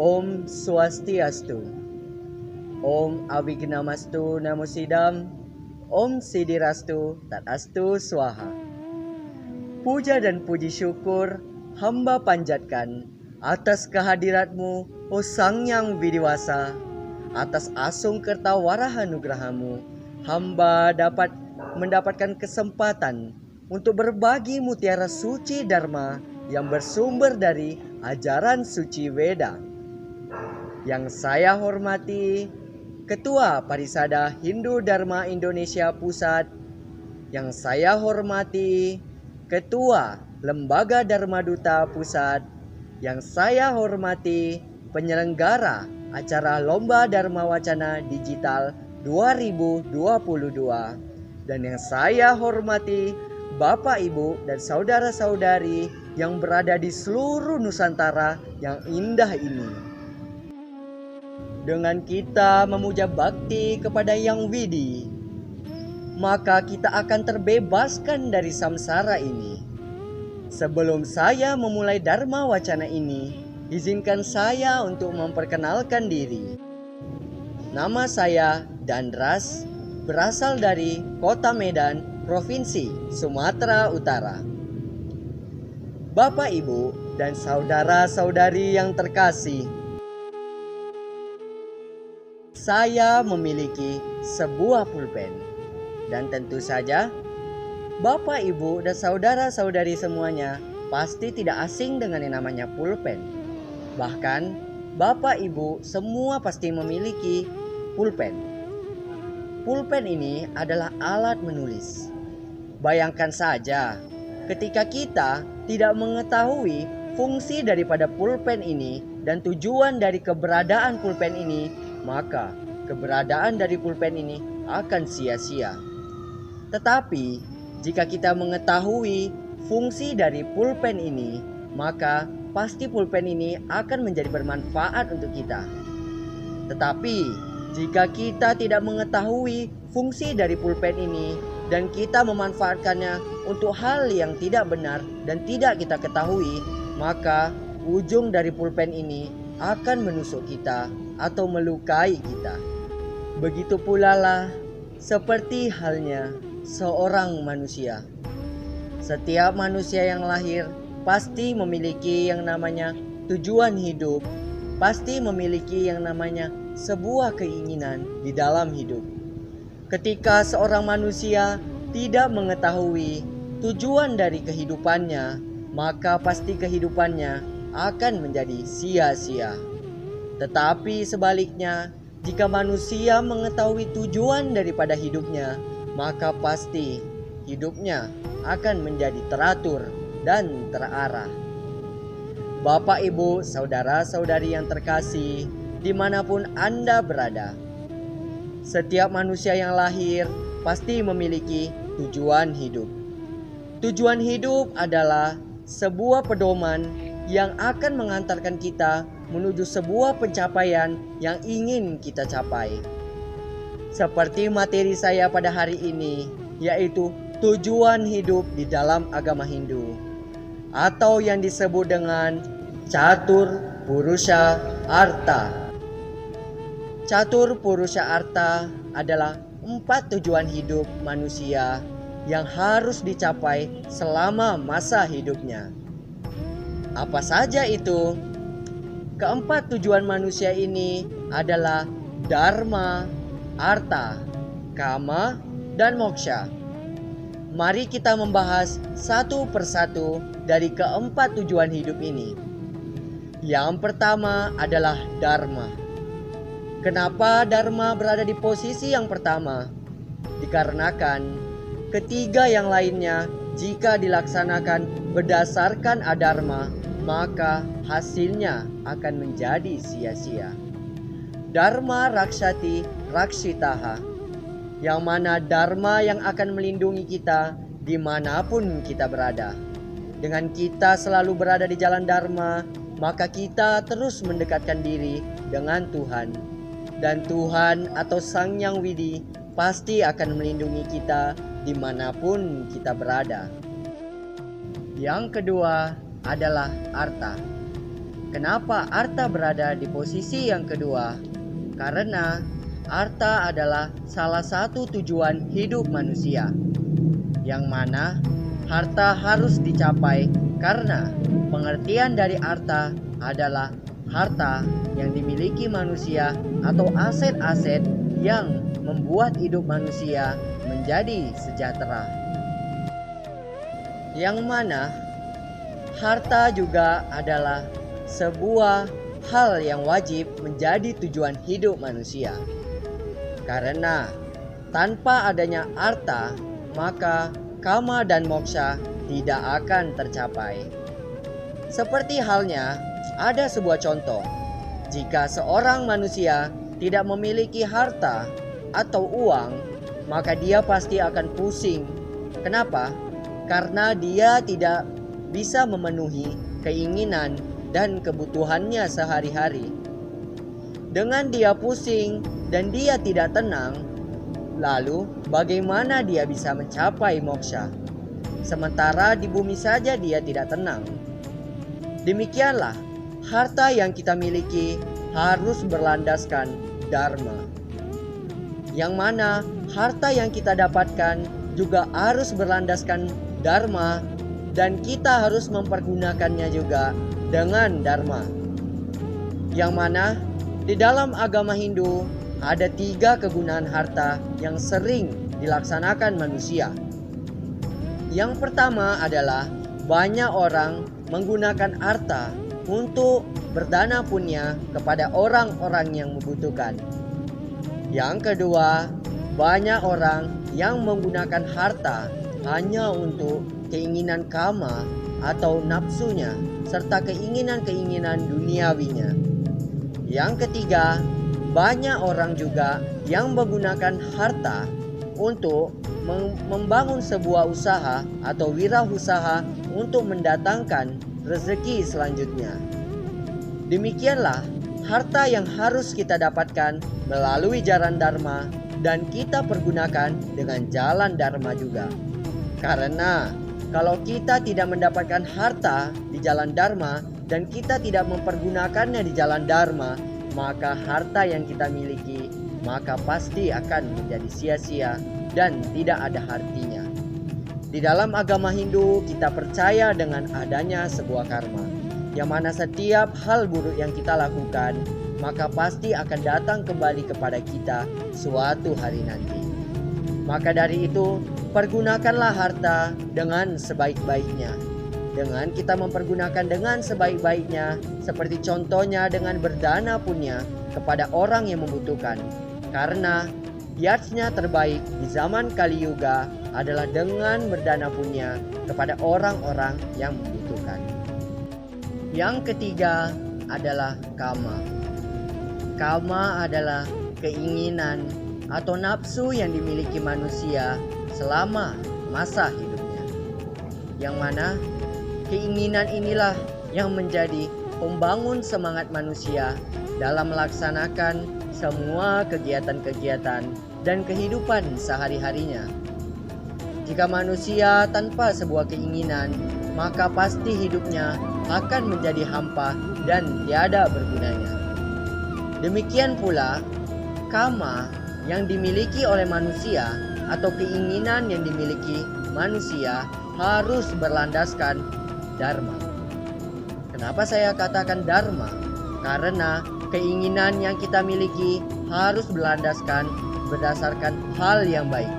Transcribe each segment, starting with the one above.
Om Swastiastu. Om Avignamastu Namosidam. Om Sidirastu Tadastu Swaha. Puja dan puji syukur hamba panjatkan atas kehadiratmu, O Sang Yang Widiwasa. Atas asung kerta warahanugrahamu, hamba dapat mendapatkan kesempatan untuk berbagi mutiara suci Dharma yang bersumber dari ajaran suci Weda. Yang saya hormati Ketua Parisada Hindu Dharma Indonesia Pusat, yang saya hormati Ketua Lembaga Dharma Duta Pusat, yang saya hormati penyelenggara acara Lomba Dharma Wacana Digital 2022, dan yang saya hormati Bapak, Ibu, dan saudara-saudari yang berada di seluruh Nusantara yang indah ini. Dengan kita memuja bakti kepada Yang Widi, maka kita akan terbebaskan dari samsara ini. Sebelum saya memulai Dharma Wacana ini, izinkan saya untuk memperkenalkan diri. Nama saya Dandras, berasal dari Kota Medan, Provinsi Sumatera Utara. Bapak, Ibu, dan saudara-saudari yang terkasih, saya memiliki sebuah pulpen. Dan tentu saja, Bapak, Ibu, dan saudara-saudari semuanya pasti tidak asing dengan yang namanya pulpen. Bahkan, Bapak, Ibu, semua pasti memiliki pulpen. Pulpen ini adalah alat menulis. Bayangkan saja, ketika kita tidak mengetahui fungsi daripada pulpen ini dan tujuan dari keberadaan pulpen ini, maka keberadaan dari pulpen ini akan sia-sia. Tetapi, jika kita mengetahui fungsi dari pulpen ini, maka pasti pulpen ini akan menjadi bermanfaat untuk kita. Tetapi, jika kita tidak mengetahui fungsi dari pulpen ini dan kita memanfaatkannya untuk hal yang tidak benar dan tidak kita ketahui, maka ujung dari pulpen ini akan menusuk kita atau melukai kita. Begitu pula lah seperti halnya seorang manusia. Setiap manusia yang lahir pasti memiliki yang namanya tujuan hidup, pasti memiliki yang namanya sebuah keinginan di dalam hidup. Ketika seorang manusia tidak mengetahui tujuan dari kehidupannya, maka pasti kehidupannya akan menjadi sia-sia. Tetapi sebaliknya, jika manusia mengetahui tujuan daripada hidupnya, maka pasti hidupnya akan menjadi teratur dan terarah. Bapak, Ibu, saudara-saudari yang terkasih, dimanapun Anda berada, setiap manusia yang lahir pasti memiliki tujuan hidup. Tujuan hidup adalah sebuah pedoman yang akan mengantarkan kita menuju sebuah pencapaian yang ingin kita capai. Seperti materi saya pada hari ini, yaitu tujuan hidup di dalam agama Hindu, atau yang disebut dengan Catur Purusha Artha. Catur Purusha Artha adalah 4 tujuan hidup manusia yang harus dicapai selama masa hidupnya. Apa saja itu? Keempat tujuan manusia ini adalah Dharma, Artha, Kama, dan Moksha. Mari kita membahas satu persatu dari keempat tujuan hidup ini. Yang pertama adalah Dharma. Kenapa Dharma berada di posisi yang pertama? Dikarenakan ketiga yang lainnya jika dilaksanakan berdasarkan adharma, maka hasilnya akan menjadi sia-sia. Dharma Rakshati Rakshitaha, yang mana Dharma yang akan melindungi kita dimanapun kita berada. Dengan kita selalu berada di jalan Dharma, maka kita terus mendekatkan diri dengan Tuhan. Dan Tuhan atau Sang Yang Widi pasti akan melindungi kita dimanapun kita berada. Yang kedua adalah Artha. kenapa harta berada di posisi yang kedua? Karena harta adalah salah satu tujuan hidup manusia, yang mana harta harus dicapai karena pengertian dari harta adalah harta yang dimiliki manusia atau aset-aset yang membuat hidup manusia menjadi sejahtera. Yang mana harta juga adalah sebuah hal yang wajib menjadi tujuan hidup manusia. Karena tanpa adanya harta, maka kama dan moksha tidak akan tercapai. Seperti halnya, ada sebuah contoh. Jika seorang manusia tidak memiliki harta atau uang, maka dia pasti akan pusing. Kenapa? Karena dia tidak bisa memenuhi keinginan dan kebutuhannya sehari-hari. Dengan dia pusing dan dia tidak tenang, lalu bagaimana dia bisa mencapai moksha? Sementara di bumi saja dia tidak tenang. Demikianlah, harta yang kita miliki harus berlandaskan dharma. Yang mana harta yang kita dapatkan juga harus berlandaskan dharma, dan kita harus mempergunakannya juga dengan dharma. Yang mana di dalam agama Hindu ada 3 kegunaan harta yang sering dilaksanakan manusia. Yang pertama adalah banyak orang menggunakan harta untuk berdana punya kepada orang-orang yang membutuhkan. Yang kedua, banyak orang yang menggunakan harta hanya untuk keinginan kama atau nafsunya serta keinginan-keinginan duniawinya. Yang ketiga, banyak orang juga yang menggunakan harta untuk membangun sebuah usaha atau wirausaha untuk mendatangkan rezeki selanjutnya. Demikianlah harta yang harus kita dapatkan melalui jalan dharma dan kita pergunakan dengan jalan dharma juga. Karena kalau kita tidak mendapatkan harta di jalan dharma dan kita tidak mempergunakannya di jalan dharma, maka harta yang kita miliki maka pasti akan menjadi sia-sia dan tidak ada artinya. Di dalam agama Hindu kita percaya dengan adanya sebuah karma, yang mana setiap hal buruk yang kita lakukan maka pasti akan datang kembali kepada kita suatu hari nanti. Maka dari itu, pergunakanlah harta dengan sebaik-baiknya. Dengan kita mempergunakan dengan sebaik-baiknya, seperti contohnya dengan berdana punya kepada orang yang membutuhkan. Karena yatnya terbaik di zaman Kali Yuga adalah dengan berdana punya kepada orang-orang yang membutuhkan. Yang ketiga adalah kama. Kama adalah keinginan atau nafsu yang dimiliki manusia selama masa hidupnya. Yang mana keinginan inilah yang menjadi pembangun semangat manusia dalam melaksanakan semua kegiatan-kegiatan dan kehidupan sehari-harinya. Jika manusia tanpa sebuah keinginan, maka pasti hidupnya akan menjadi hampa dan tiada bergunanya. Demikian pula, kama yang dimiliki oleh manusia atau keinginan yang dimiliki manusia harus berlandaskan dharma. Kenapa saya katakan dharma? Karena keinginan yang kita miliki harus berlandaskan berdasarkan hal yang baik.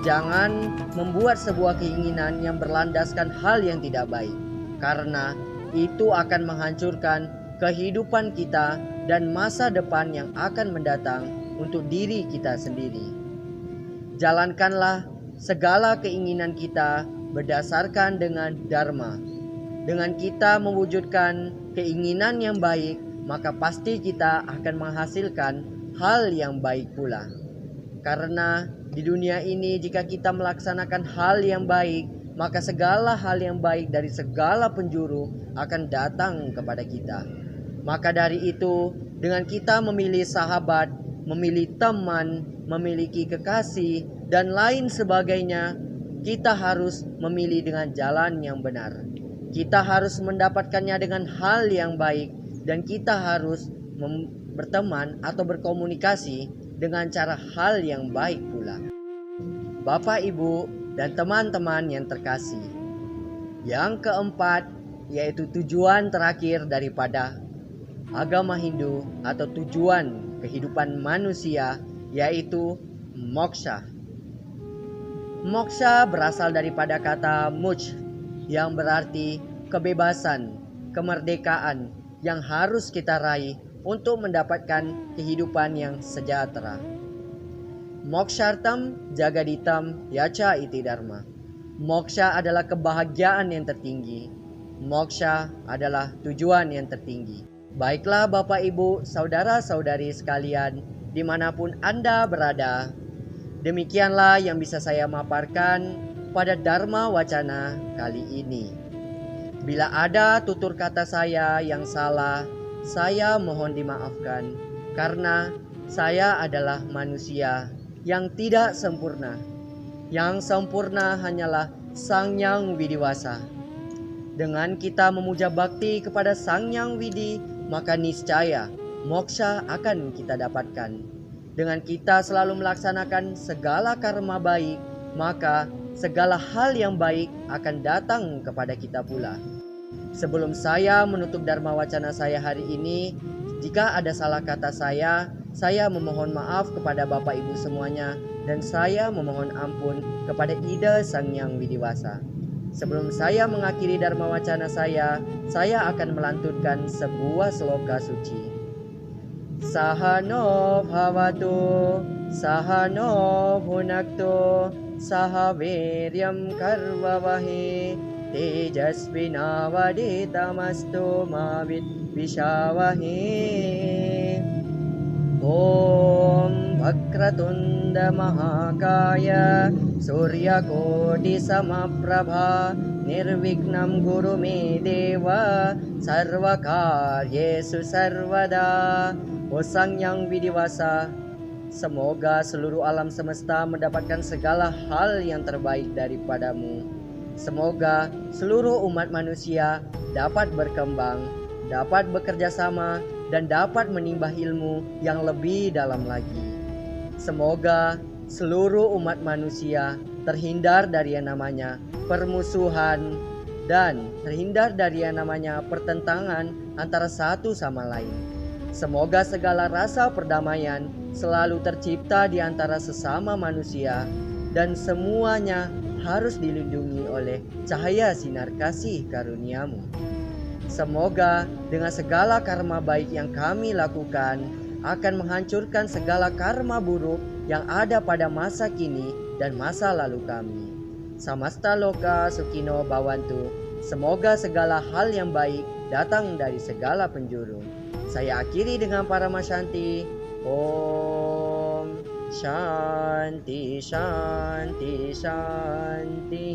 Jangan membuat sebuah keinginan yang berlandaskan hal yang tidak baik, karena itu akan menghancurkan kehidupan kita dan masa depan yang akan mendatang untuk diri kita sendiri. Jalankanlah segala keinginan kita berdasarkan dengan dharma. Dengan kita mewujudkan keinginan yang baik, maka pasti kita akan menghasilkan hal yang baik pula. Karena di dunia ini jika kita melaksanakan hal yang baik, maka segala hal yang baik dari segala penjuru akan datang kepada kita. Maka dari itu, dengan kita memilih sahabat, memilih teman, memiliki kekasih, dan lain sebagainya, kita harus memilih dengan jalan yang benar. Kita harus mendapatkannya dengan hal yang baik, dan kita harus berteman atau berkomunikasi dengan cara hal yang baik pula. Bapak, Ibu, dan teman-teman yang terkasih, yang keempat yaitu tujuan terakhir daripada agama Hindu atau tujuan kehidupan manusia, yaitu moksha. Moksha berasal daripada kata moksha yang berarti kebebasan, kemerdekaan yang harus kita raih untuk mendapatkan kehidupan yang sejahtera. Mokshartam jagaditam yacha iti dharma. Moksha adalah kebahagiaan yang tertinggi. Moksha adalah tujuan yang tertinggi. Baiklah Bapak, Ibu, saudara-saudari sekalian, dimanapun Anda berada, demikianlah yang bisa saya maparkan pada Dharma Wacana kali ini. Bila ada tutur kata saya yang salah, saya mohon dimaafkan, karena saya adalah manusia yang tidak sempurna. Yang sempurna hanyalah Sang Hyang Widiwasa. Dengan kita memuja bakti kepada Sang Hyang Widi, maka niscaya moksha akan kita dapatkan. Dengan kita selalu melaksanakan segala karma baik, maka segala hal yang baik akan datang kepada kita pula. Sebelum saya menutup Dharma Wacana saya hari ini, jika ada salah kata saya memohon maaf kepada Bapak Ibu semuanya, dan saya memohon ampun kepada Ida Sang Hyang Widiwasa. Sebelum saya mengakhiri Dharma Wacana saya akan melantunkan sebuah sloka suci. Sahano bhavatu, sahano bhunaktu, sahaveryam karvavahe, tejasvinavaditamastu mavit vishavahe. Om Vakratunda Mahakaya Suryakoti Samaprabha Nirvignam Guru Me Deva Sarvakaryesu Sarvada. O Sang Hyang Widiwasa, semoga seluruh alam semesta mendapatkan segala hal yang terbaik daripadamu. Semoga seluruh umat manusia dapat berkembang, dapat bekerja sama, dan dapat menimba ilmu yang lebih dalam lagi. Semoga seluruh umat manusia terhindar dari yang namanya permusuhan dan terhindar dari yang namanya pertentangan antara satu sama lain. Semoga segala rasa perdamaian selalu tercipta di antara sesama manusia, dan semuanya harus dilindungi oleh cahaya sinar kasih karuniamu. Semoga dengan segala karma baik yang kami lakukan akan menghancurkan segala karma buruk yang ada pada masa kini dan masa lalu kami. Samasta loka sukino bhavantu. Semoga segala hal yang baik datang dari segala penjuru. Saya akhiri dengan Paramashanti. Om Shanti Shanti Shanti.